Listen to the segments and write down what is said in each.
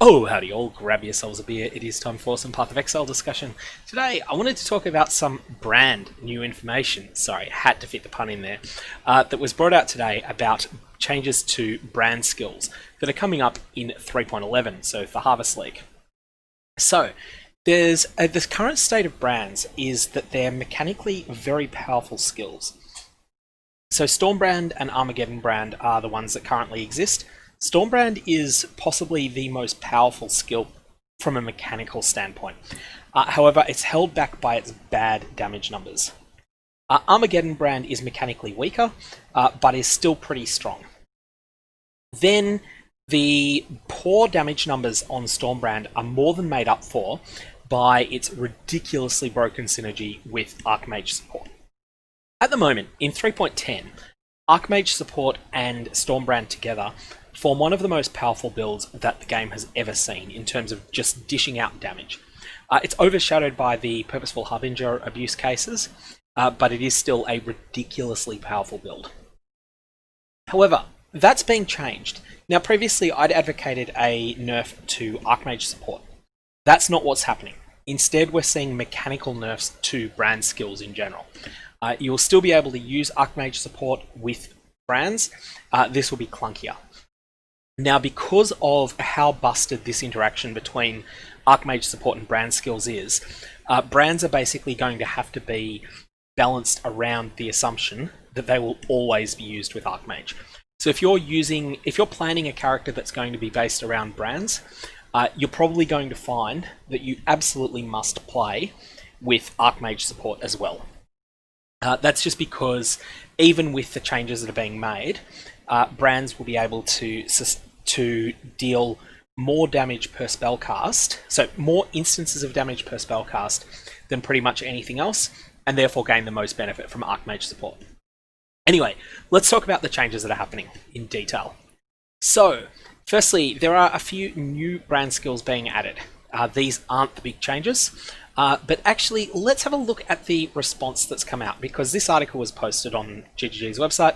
Oh, howdy all, grab yourselves a beer, it is time for some Path of Exile discussion. Today, I wanted to talk about some brand new information, sorry, had to fit the pun in there, that was brought out today about changes to brand skills that are coming up in 3.11, so for Harvest League. So, the current state of brands is that they're mechanically very powerful skills. So Storm Brand and Armageddon Brand are the ones that currently exist. Storm Brand is possibly the most powerful skill from a mechanical standpoint. However, it's held back by its bad damage numbers. Armageddon Brand is mechanically weaker, but is still pretty strong. Then the poor damage numbers on Storm Brand are more than made up for by its ridiculously broken synergy with Archmage support. At the moment, in 3.10, Archmage support and Storm Brand together form one of the most powerful builds that the game has ever seen in terms of just dishing out damage. It's overshadowed by the Purposeful Harbinger abuse cases, but it is still a ridiculously powerful build. However, that's being changed. Now, previously I'd advocated a nerf to Archmage support. That's not what's happening. Instead, we're seeing mechanical nerfs to brand skills in general. You'll still be able to use Archmage support with brands. This will be clunkier. Now, because of how busted this interaction between Archmage support and brand skills is, brands are basically going to have to be balanced around the assumption that they will always be used with Archmage. So if you're planning a character that's going to be based around brands, you're probably going to find that you absolutely must play with Archmage support as well. That's just because even with the changes that are being made, brands will be able to deal more damage per spell cast, so more instances of damage per spell cast than pretty much anything else, and therefore gain the most benefit from Archmage support. Anyway, let's talk about the changes that are happening in detail. So, firstly, there are a few new brand skills being added. These aren't the big changes, but actually, let's have a look at the response that's come out, because this article was posted on GGG's website,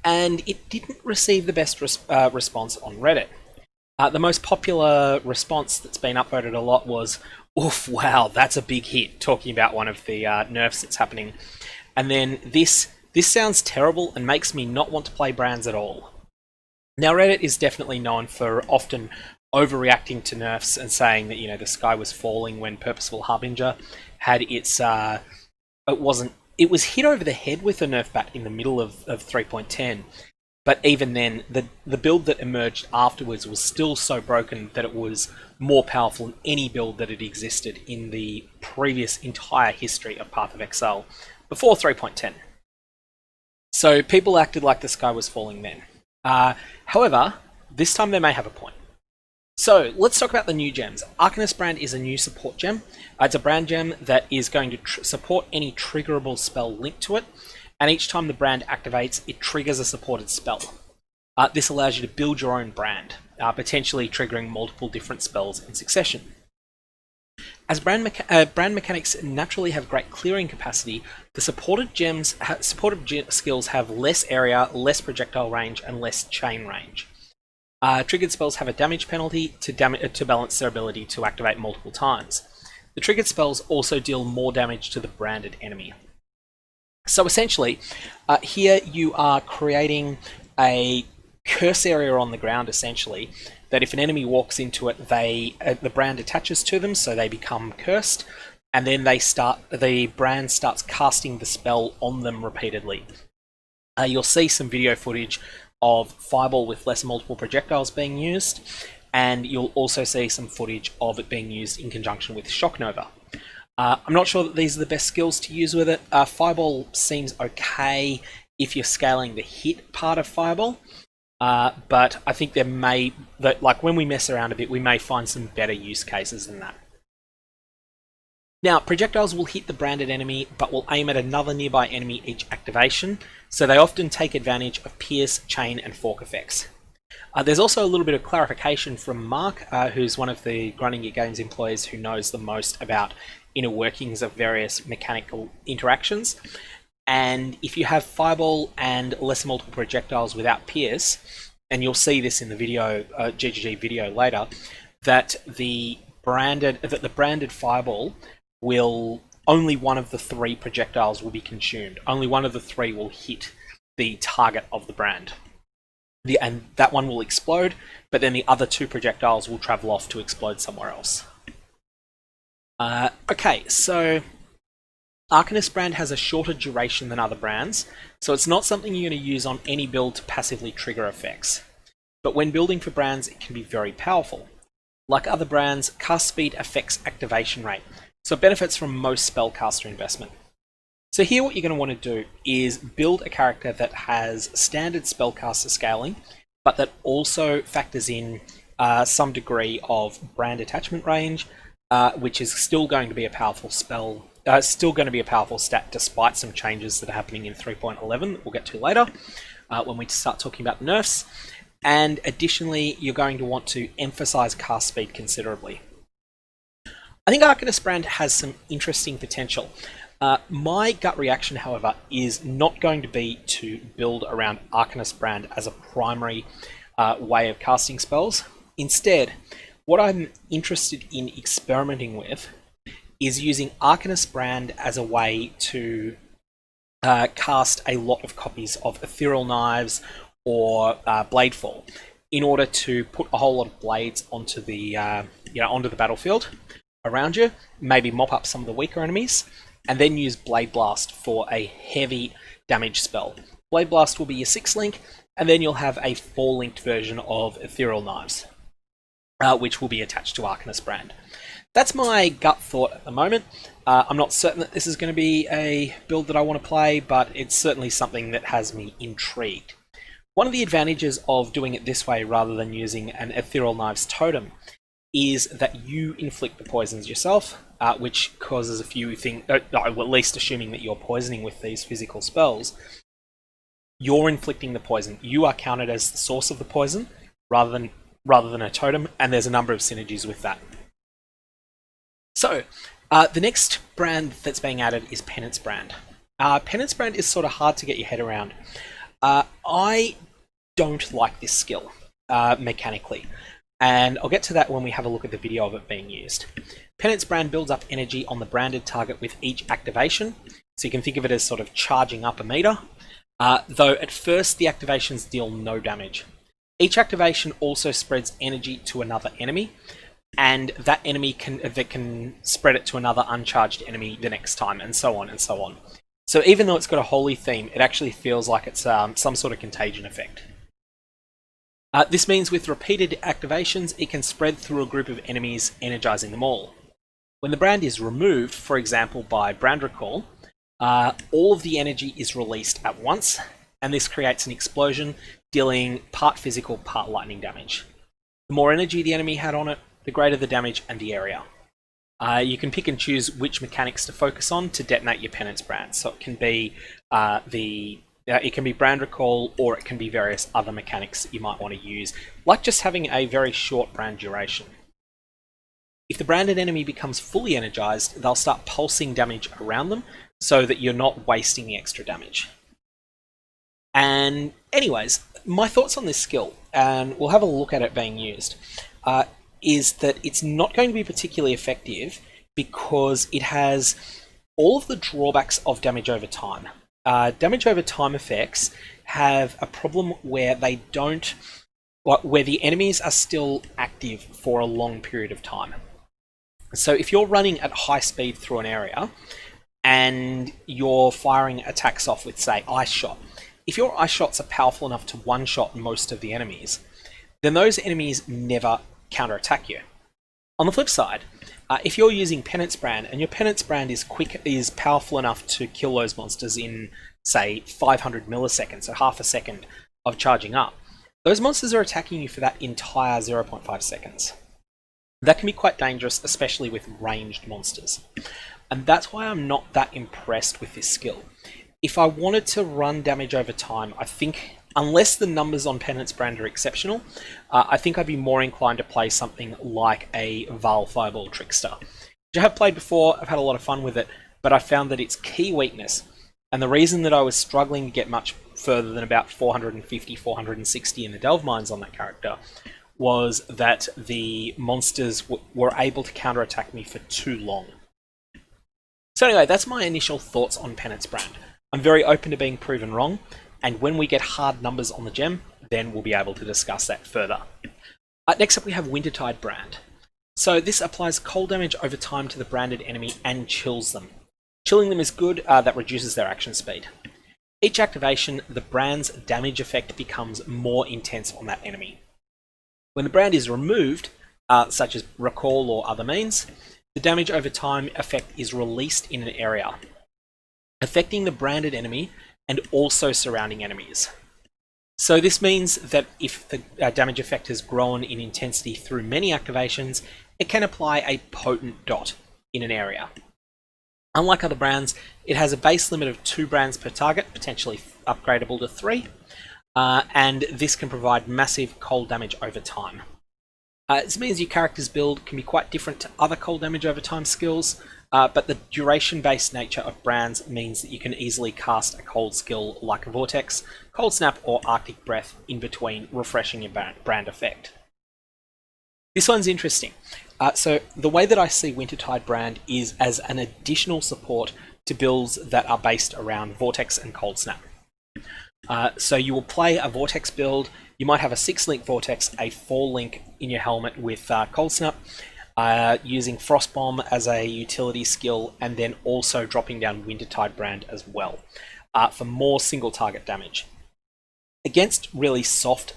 and it didn't receive the best response on Reddit. The most popular response that's been upvoted a lot was, "Oof, wow, that's a big hit," talking about one of the nerfs that's happening. And then this sounds terrible and makes me not want to play brands at all. Now, Reddit is definitely known for often overreacting to nerfs and saying that, you know, the sky was falling when Purposeful Harbinger had its it was hit over the head with a nerf bat in the middle of 3.10, but even then the build that emerged afterwards was still so broken that it was more powerful than any build that had existed in the previous entire history of Path of Exile before 3.10. So people acted like the sky was falling then. However, this time they may have a point. So let's talk about the new gems. Arcanist Brand is a new support gem. It's a brand gem that is going to support any triggerable spell linked to it, and each time the brand activates, it triggers a supported spell. This allows you to build your own brand, potentially triggering multiple different spells in succession. As brand mechanics naturally have great clearing capacity, the supported skills have less area, less projectile range, and less chain range. Triggered spells have a damage penalty to balance their ability to activate multiple times. The triggered spells also deal more damage to the branded enemy. So essentially, here you are creating a curse area on the ground, essentially, that if an enemy walks into it, the brand attaches to them, so they become cursed, and then the brand starts casting the spell on them repeatedly. You'll see some video footage of Fireball with less multiple projectiles being used, and you'll also see some footage of it being used in conjunction with Shock Nova. I'm not sure that these are the best skills to use with it. Fireball seems okay if you're scaling the hit part of Fireball, but I think when we mess around a bit, we may find some better use cases than that. Now, projectiles will hit the branded enemy, but will aim at another nearby enemy each activation, so they often take advantage of pierce, chain, and fork effects. There's also a little bit of clarification from Mark, who's one of the Grinding Gear Games employees who knows the most about inner workings of various mechanical interactions. And if you have Fireball and less multiple projectiles without pierce, and you'll see this in the video, GGG video later, that the branded fireball will only one of the 3 projectiles will be consumed. Only one of the 3 will hit the target of the brand. And that one will explode, but then the other 2 projectiles will travel off to explode somewhere else. Okay, so Arcanist Brand has a shorter duration than other brands, so it's not something you're going to use on any build to passively trigger effects. But when building for brands, it can be very powerful. Like other brands, cast speed affects activation rate, so it benefits from most spellcaster investment. So here what you're going to want to do is build a character that has standard spellcaster scaling, but that also factors in some degree of brand attachment range, which is still going to be a powerful spell, still going to be a powerful stat despite some changes that are happening in 3.11 that we'll get to later when we start talking about the nerfs. And additionally, you're going to want to emphasize cast speed considerably. I think Arcanist Brand has some interesting potential. My gut reaction, however, is not going to be to build around Arcanist Brand as a primary way of casting spells. Instead, what I'm interested in experimenting with is using Arcanist Brand as a way to cast a lot of copies of Ethereal Knives or Blade Fall in order to put a whole lot of blades onto the onto the battlefield around you, maybe mop up some of the weaker enemies, and then use Blade Blast for a heavy damage spell. Blade Blast will be your 6-link, and then you'll have a 4-linked version of Ethereal Knives, which will be attached to Arcanist Brand. That's my gut thought at the moment. I'm not certain that this is going to be a build that I want to play, but it's certainly something that has me intrigued. One of the advantages of doing it this way rather than using an Ethereal Knives totem is that you inflict the poisons yourself, which causes a few things, at least assuming that you're poisoning with these physical spells. You're inflicting the poison. You are counted as the source of the poison rather than a totem, and there's a number of synergies with that. So, the next brand that's being added is Penance Brand. Penance Brand is sort of hard to get your head around. I don't like this skill mechanically, and I'll get to that when we have a look at the video of it being used. Penance Brand builds up energy on the branded target with each activation, so you can think of it as sort of charging up a meter, though at first the activations deal no damage. Each activation also spreads energy to another enemy, and that enemy can spread it to another uncharged enemy the next time, and so on and so on. So even though it's got a holy theme, it actually feels like it's some sort of contagion effect. This means with repeated activations, it can spread through a group of enemies, energizing them all. When the brand is removed, for example by brand recall, all of the energy is released at once, and this creates an explosion, dealing part physical, part lightning damage. The more energy the enemy had on it, the greater the damage and the area. You can pick and choose which mechanics to focus on to detonate your Penance Brand. So it can be it can be brand recall, or it can be various other mechanics that you might want to use, like just having a very short brand duration. If the branded enemy becomes fully energized, they'll start pulsing damage around them so that you're not wasting the extra damage. And anyways, my thoughts on this skill, and we'll have a look at it being used, is that it's not going to be particularly effective because it has all of the drawbacks of damage over time. Damage over time effects have a problem where where the enemies are still active for a long period of time. So if you're running at high speed through an area and you're firing attacks off with, say, Ice Shot, if your Ice Shots are powerful enough to one-shot most of the enemies, then those enemies never counterattack you. On the flip side, if you're using Penance Brand and your Penance Brand is powerful enough to kill those monsters in, say, 500 milliseconds, so half a second of charging up, those monsters are attacking you for that entire 0.5 seconds. That can be quite dangerous, especially with ranged monsters. And that's why I'm not that impressed with this skill. If I wanted to run damage over time, I think, unless the numbers on Penance Brand are exceptional, I think I'd be more inclined to play something like a Val Fireball Trickster, which I have played before. I've had a lot of fun with it, but I found that its key weakness, and the reason that I was struggling to get much further than about 450, 460 in the Delve Mines on that character, was that the monsters were able to counterattack me for too long. So anyway, that's my initial thoughts on Pennants Brand. I'm very open to being proven wrong, and when we get hard numbers on the gem, then we'll be able to discuss that further. Next up we have Wintertide Brand. So this applies cold damage over time to the branded enemy and chills them. Chilling them is good, that reduces their action speed. Each activation, the brand's damage effect becomes more intense on that enemy. When the brand is removed, such as recall or other means, the damage over time effect is released in an area, affecting the branded enemy and also surrounding enemies. So this means that if the damage effect has grown in intensity through many activations, it can apply a potent dot in an area. Unlike other brands, it has a base limit of 2 brands per target, potentially upgradable to 3, and this can provide massive cold damage over time. This means your character's build can be quite different to other cold damage over time skills, but the duration-based nature of brands means that you can easily cast a cold skill like a Vortex, Cold Snap, or Arctic Breath in between, refreshing your brand effect. This one's interesting. So the way that I see Wintertide Brand is as an additional support to builds that are based around Vortex and Cold Snap. So you will play a Vortex build. You might have a 6-link Vortex, a 4-link in your helmet with Cold Snap, using Frost Bomb as a utility skill, and then also dropping down Wintertide Brand as well for more single target damage. Against really soft,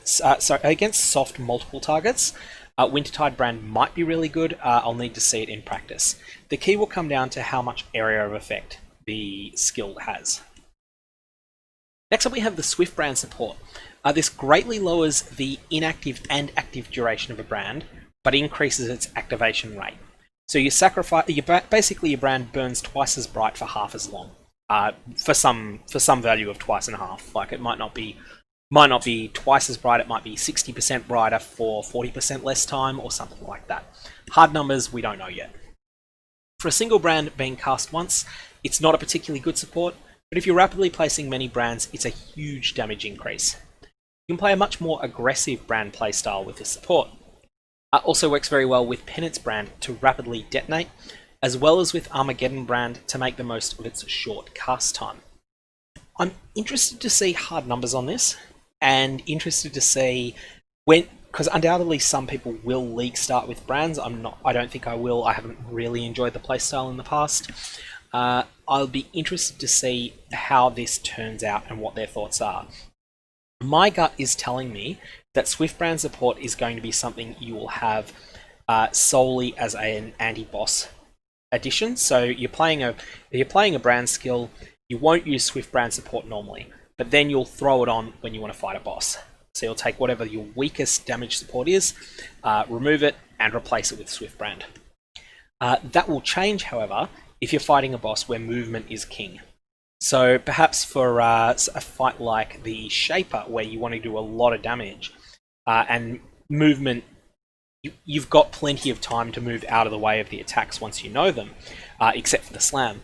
against soft multiple targets, Wintertide Brand might be really good. I'll need to see it in practice. The key will come down to how much area of effect the skill has. Next up we have the Swift Brand support. This greatly lowers the inactive and active duration of a brand, but increases its activation rate. So basically your brand burns twice as bright for half as long. For some value of twice and a half. Like it might not be twice as bright, it might be 60% brighter for 40% less time or something like that. Hard numbers, we don't know yet. For a single brand being cast once, it's not a particularly good support, but if you're rapidly placing many brands, it's a huge damage increase. You can play a much more aggressive brand playstyle with this support. It also works very well with Penance Brand to rapidly detonate, as well as with Armageddon Brand to make the most of its short cast time. I'm interested to see hard numbers on this, and interested to see when, because undoubtedly some people will league start with brands. I don't think I will. I haven't really enjoyed the playstyle in the past. I'll be interested to see how this turns out and what their thoughts are. My gut is telling me that Swift Brand support is going to be something you will have solely as an anti-boss addition. So you're playing a brand skill, you won't use Swift Brand support normally, but then you'll throw it on when you want to fight a boss. So you'll take whatever your weakest damage support is, remove it, and replace it with Swift Brand. That will change, however, if you're fighting a boss where movement is king. So perhaps for a fight like the Shaper, where you want to do a lot of damage, and movement, you've got plenty of time to move out of the way of the attacks once you know them, except for the slam.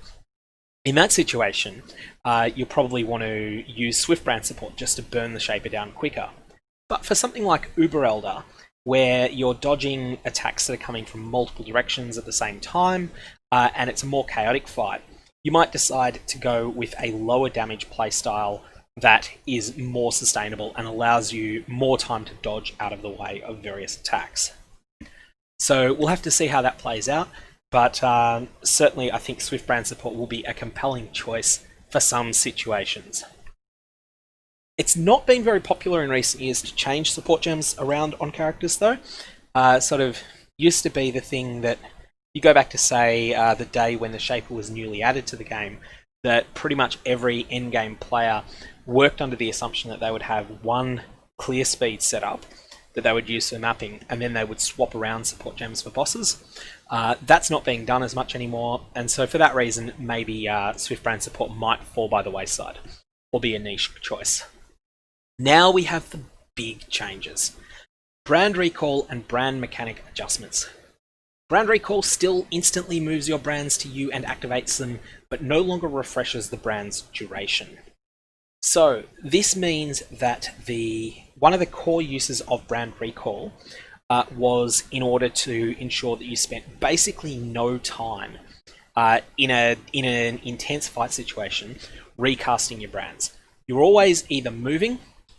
In that situation, you'll probably want to use Swift Brand support just to burn the Shaper down quicker. But for something like Uber Elder, where you're dodging attacks that are coming from multiple directions at the same time, and it's a more chaotic fight, you might decide to go with a lower damage playstyle that is more sustainable and allows you more time to dodge out of the way of various attacks. So we'll have to see how that plays out, but certainly I think Swift Brand support will be a compelling choice for some situations. It's not been very popular in recent years to change support gems around on characters though. Sort of used to be the thing that you go back to, say, the day when the Shaper was newly added to the game, that pretty much every endgame player worked under the assumption that they would have one clear speed set up that they would use for mapping, and then they would swap around support gems for bosses. That's not being done as much anymore, and so for that reason, maybe Swift Brand support might fall by the wayside, or be a niche choice. Now we have the big changes. Brand recall and brand mechanic adjustments. Brand recall still instantly moves your brands to you and activates them, but no longer refreshes the brand's duration. So this means that one of the core uses of brand recall was in order to ensure that you spent basically no time in an intense fight situation recasting your brands. You're always either moving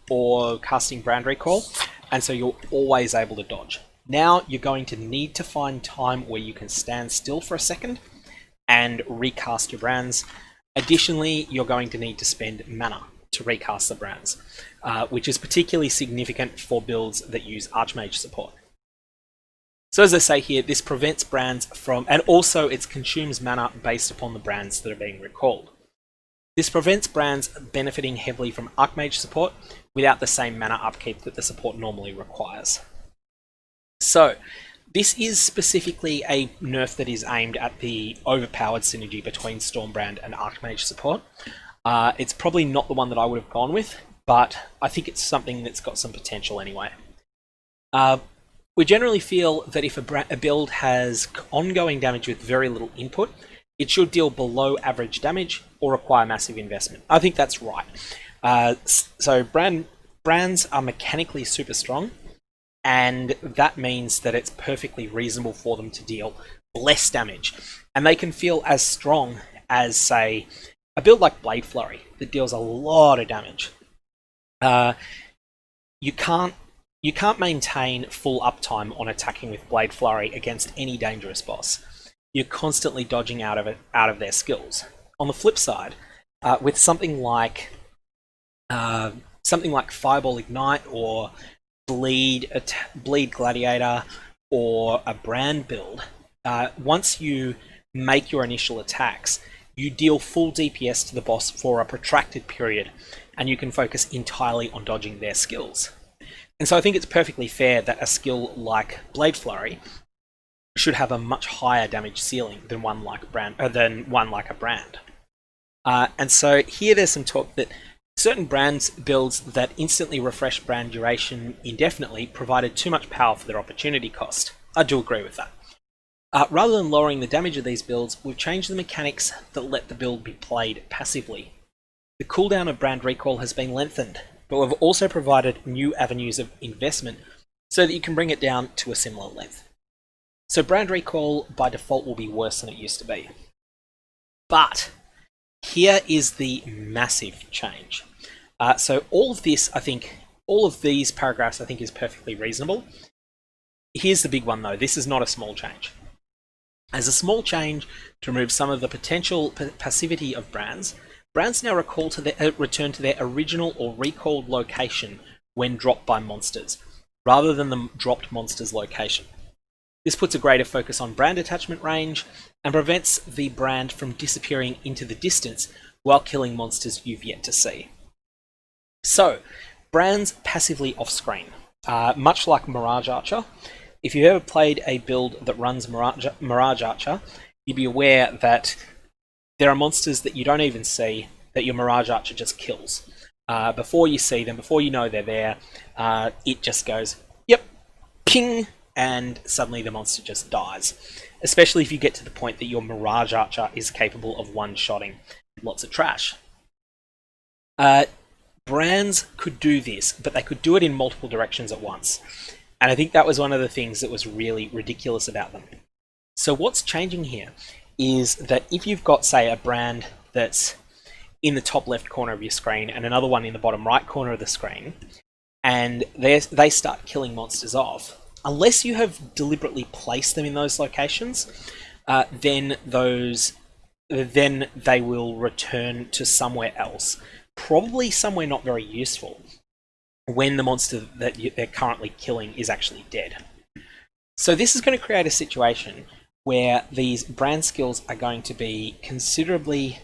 or casting brand recall, and so you're always able to dodge. Now you're going to need to find time where you can stand still for a second and recast your brands. Additionally, you're going to need to spend mana to recast the brands, which is particularly significant for builds that use Archmage support. So as I say here, this prevents brands from, and also it consumes mana based upon the brands that are being recalled. This prevents brands benefiting heavily from Archmage support without the same mana upkeep that the support normally requires. So, this is specifically a nerf that is aimed at the overpowered synergy between Stormbrand and Archmage support. It's probably not the one that I would have gone with, but I think it's something that's got some potential anyway. We generally feel that if a build has ongoing damage with very little input, it should deal below average damage or require massive investment. I think that's right. So brands are mechanically super strong, and that means that it's perfectly reasonable for them to deal less damage. And they can feel as strong as, say, a build like Blade Flurry that deals a lot of damage. You can't maintain full uptime on attacking with Blade Flurry against any dangerous boss. You're constantly dodging out of their skills. On the flip side, with something like Fireball Ignite or Bleed Gladiator or a Brand build, once you make your initial attacks, you deal full DPS to the boss for a protracted period, and you can focus entirely on dodging their skills. And so I think it's perfectly fair that a skill like Blade Flurry should have a much higher damage ceiling than one like a Brand. And so here there's some talk that certain brands builds that instantly refresh brand duration indefinitely provided too much power for their opportunity cost. I do agree with that. Rather than lowering the damage of these builds, we've changed the mechanics that let the build be played passively. The cooldown of brand recall has been lengthened, but we've also provided new avenues of investment so that you can bring it down to a similar length. So brand recall by default will be worse than it used to be. But here is the massive change. So all of these paragraphs I think is perfectly reasonable. Here's the big one though, this is not a small change. As a small change to remove some of the potential passivity of brands now return to their original or recalled location when dropped by monsters, rather than the dropped monster's location. This puts a greater focus on brand attachment range and prevents the brand from disappearing into the distance while killing monsters you've yet to see. So, brands passively off-screen, much like Mirage Archer. If you've ever played a build that runs Mirage Archer, you'd be aware that there are monsters that you don't even see that your Mirage Archer just kills. Before you see them, before you know they're there, it just goes, yep, ping, and suddenly the monster just dies. Especially if you get to the point that your Mirage Archer is capable of one-shotting lots of trash. Brands could do this, but they could do it in multiple directions at once. And I think that was one of the things that was really ridiculous about them. So what's changing here is that if you've got, say, a brand that's in the top left corner of your screen and another one in the bottom right corner of the screen, and they start killing monsters off, unless you have deliberately placed them in those locations, then they will return to somewhere else, probably somewhere not very useful, when the monster that they're currently killing is actually dead. So this is going to create a situation where these brand skills are going to be considerably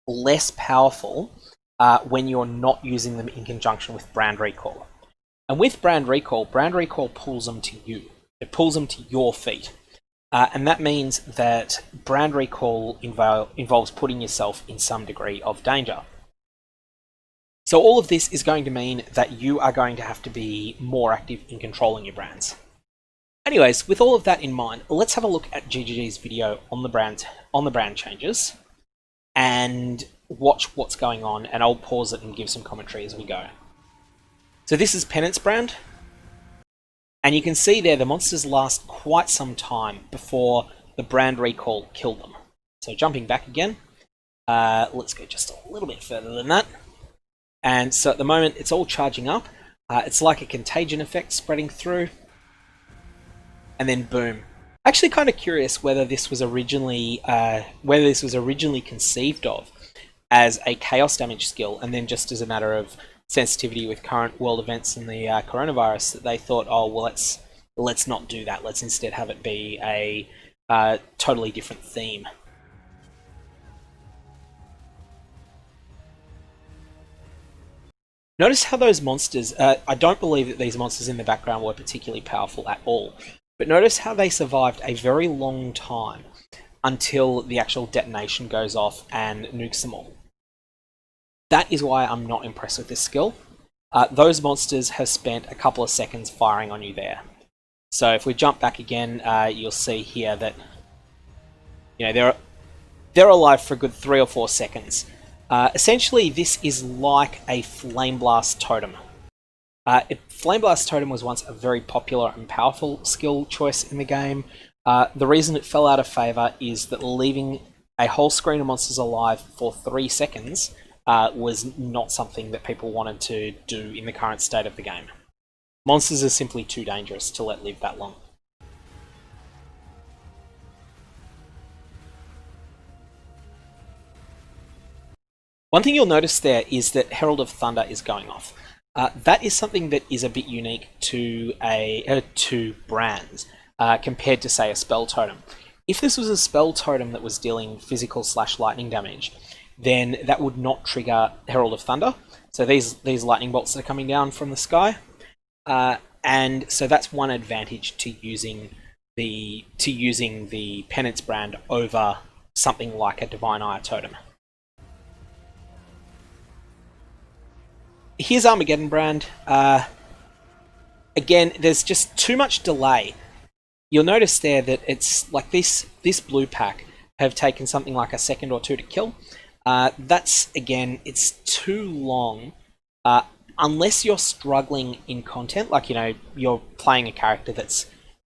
less powerful when you're not using them in conjunction with brand recall. And with brand recall pulls them to you. It pulls them to your feet. And that means that brand recall involves putting yourself in some degree of danger. So all of this is going to mean that you are going to have to be more active in controlling your brands. Anyways, with all of that in mind, let's have a look at GGG's video on the brand changes and watch what's going on, and I'll pause it and give some commentary as we go. So this is Pennants Brand, And you can see there the monsters last quite some time before the brand recall killed them. So jumping back again, let's go just a little bit further than that. And so at the moment it's all charging up. It's like a contagion effect spreading through. And then boom. Actually kind of curious whether this was originally conceived of as a chaos damage skill, and then just as a matter of sensitivity with current world events and the coronavirus, that they thought, oh well, let's not do that. Let's instead have it be a totally different theme. Notice how those monsters, I don't believe that these monsters in the background were particularly powerful at all, but notice how they survived a very long time until the actual detonation goes off and nukes them all. That is why I'm not impressed with this skill. Those monsters have spent a couple of seconds firing on you there. So if we jump back again, you'll see here that they're alive for a good 3 or 4 seconds. Essentially, this is like a Flame Blast Totem. Flame Blast Totem was once a very popular and powerful skill choice in the game. The reason it fell out of favour is that leaving a whole screen of monsters alive for 3 seconds was not something that people wanted to do in the current state of the game. Monsters are simply too dangerous to let live that long. One thing you'll notice there is that Herald of Thunder is going off. That is something that is a bit unique to brands compared to, say, a spell totem. If this was a spell totem that was dealing physical/lightning damage, then that would not trigger Herald of Thunder. So these lightning bolts are coming down from the sky, and so that's one advantage to using the Pennants Brand over something like a Divine Ire totem. Here's Armageddon Brand. Again, there's just too much delay. You'll notice there that it's like this blue pack have taken something like a second or two to kill. That's, again, it's too long. Unless you're struggling in content, like, you're playing a character that's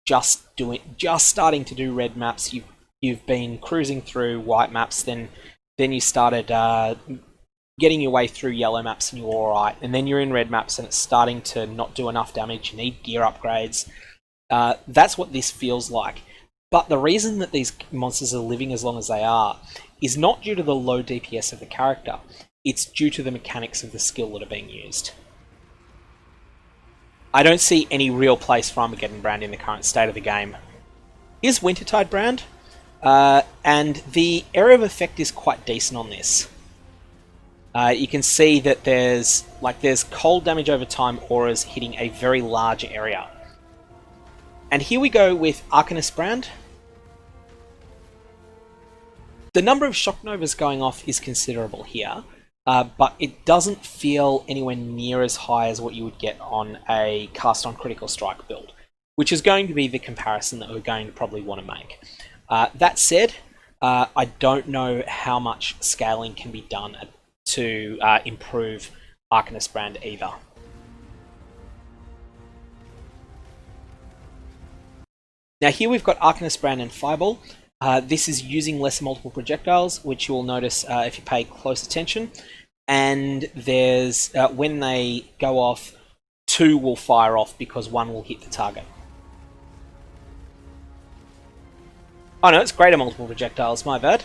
just starting to do red maps, you've been cruising through white maps, then you started getting your way through yellow maps and you're alright, and then you're in red maps and it's starting to not do enough damage, you need gear upgrades. That's what this feels like. But the reason that these monsters are living as long as they are is not due to the low DPS of the character, it's due to the mechanics of the skill that are being used. I don't see any real place for Armageddon Brand in the current state of the game. Here's Wintertide Brand, and the area of effect is quite decent on this. You can see that there's cold damage over time auras hitting a very large area. And here we go with Arcanist Brand. The number of shock novas going off is considerable here, but it doesn't feel anywhere near as high as what you would get on a cast on critical strike build, which is going to be the comparison that we're going to probably want to make. That said, I don't know how much scaling can be done to improve Arcanist Brand either. Now here we've got Arcanist Brand and Fireball. This is using less multiple projectiles, which you will notice if you pay close attention. And there's when they go off, 2 will fire off because 1 will hit the target. Oh no, it's greater multiple projectiles, my bad.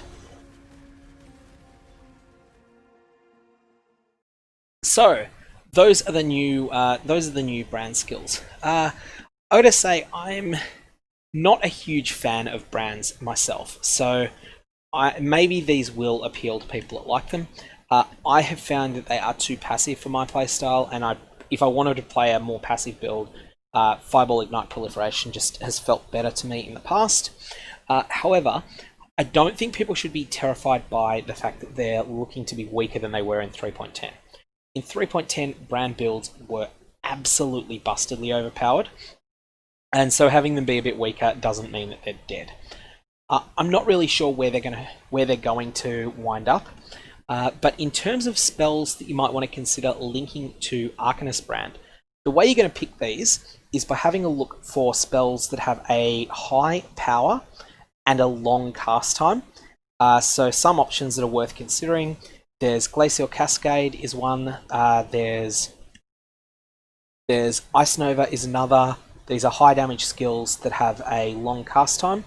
So those are the new brand skills. I gotta say, I'm not a huge fan of brands myself, so maybe these will appeal to people that like them. I have found that they are too passive for my playstyle, and if I wanted to play a more passive build, Fireball Ignite Proliferation just has felt better to me in the past. However, I don't think people should be terrified by the fact that they're looking to be weaker than they were in 3.10. In 3.10, brand builds were absolutely bustedly overpowered, and so having them be a bit weaker doesn't mean that they're dead. I'm not really sure where they're going to wind up, but in terms of spells that you might want to consider linking to Arcanist Brand, the way you're going to pick these is by having a look for spells that have a high power and a long cast time. So some options that are worth considering. There's Glacial Cascade is one. There's Ice Nova is another. These are high damage skills that have a long cast time.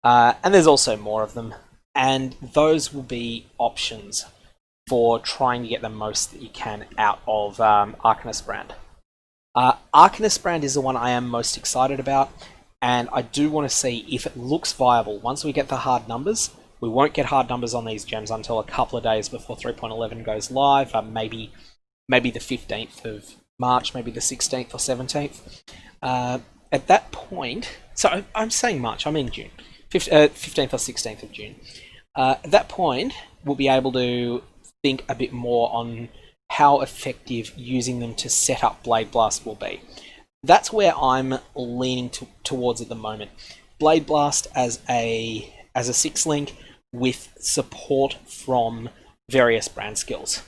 And there's also more of them. And those will be options for trying to get the most that you can out of Arcanist Brand. Arcanist Brand is the one I am most excited about, and I do want to see if it looks viable. Once we get the hard numbers, we won't get hard numbers on these gems until a couple of days before 3.11 goes live, maybe the 15th of March, maybe the 16th or 17th. At that point, so I'm saying March, I mean June, 15th or 16th of June. At that point, we'll be able to think a bit more on how effective using them to set up Blade Blast will be. That's where I'm leaning towards at the moment. Blade Blast as a 6-link with support from various brand skills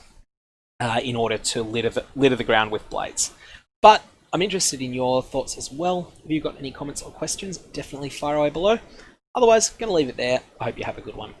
in order to litter the ground with blades. But I'm interested in your thoughts as well. If you've got any comments or questions, definitely fire away below. Otherwise, going to leave it there. I hope you have a good one.